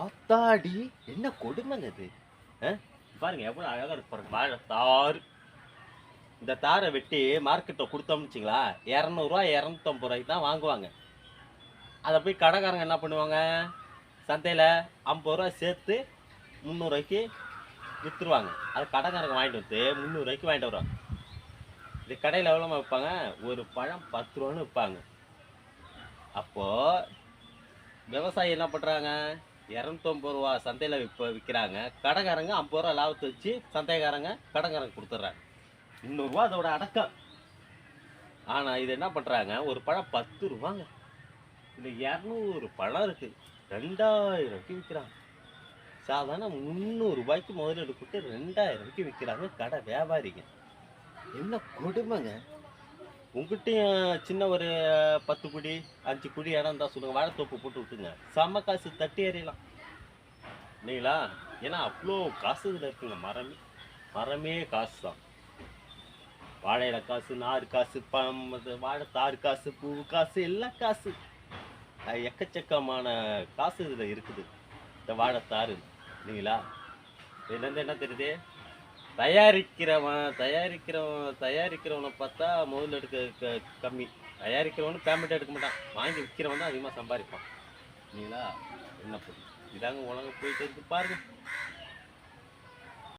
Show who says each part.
Speaker 1: ஆத்தாடி! என்ன கொடுமைங்க இது. அ பாருங்க எவ்வளோ அழகா இருக்கு பாருங்க. வாழை தார். இந்த தார வெட்டி மார்க்கெட்ல குடுத்தோம்னு வச்சுங்களா, ரூ. 200 ரூ. 250 தான் வாங்குவாங்க. அத போய் கடைக்காரங்க என்ன பண்ணுவாங்க, சந்தையில ரூ. 50 சேர்த்து ரூ. 300 வித்துருவாங்க. அது கடைக்காரங்க வாங்கிட்டு வந்து ரூ. 300 வாங்கிட்டு வருவாங்க. இது கடையில எவ்வளோமா விப்பாங்க? ஒரு பழம் ரூ. 10ன்னு விப்பாங்க. அப்போ விவசாயி என்ன பண்றாங்க? ரூ. 250 சந்தையில விக்கிறாங்க. கடைக்காரங்க ரூ. 50 லாபத்த வச்சு சந்தைக்காரங்க கடைக்காரங்க குடுத்துடுறாங்க. ரூ. 300 அதோட அடக்கம். ஆனா இது என்ன பண்றாங்க? ஒரு பழம் ரூ. 10ங்க. இதுல 200 பழம் இருக்கு. ரூ. 2000க்கு விக்கிறாங்க. சாதாரண ரூ. 300 முதலீடு குடுத்து ரூ. 2000க்கு விக்கிறாங்க கடை வியாபாரிங்க. என்ன கொடுமைங்க. உங்கிட்டயும் சின்ன ஒரு 10 குழி, 5 குழி இடம் இருந்தா சொல்லுங்க. வாழைத்தோப்பு போட்டு விட்டுருங்க. செம்ம காசு தட்டி எறியலாம். இல்லைங்களா? ஏன்னா அவ்ளோ காசு இதுல இருக்குங்க. மரமே மரமே காசு தான். வாழையில காசு, நார் காசு, வாழைத்தார் காசு, பூ காசு, எல்லாம் காசு. எக்கச்சக்கமான காசு இதுல இருக்குது. இந்த வாழைத்தாரு இல்லைங்களா? இதுலேருந்து என்ன தெரியுது? தயாரிக்கிறவனை பார்த்தா முதல்ல கம்மி. தயாரிக்கிறவனு பேமெண்ட் எடுக்க மாட்டான். வாங்கி விற்கிறவன் தான் அதிகமாக சம்பாதிப்பான். இல்லைங்களா? என்ன பண்ணு இதாங்க உலகம் போயிட்டு இருக்கு பாருங்க.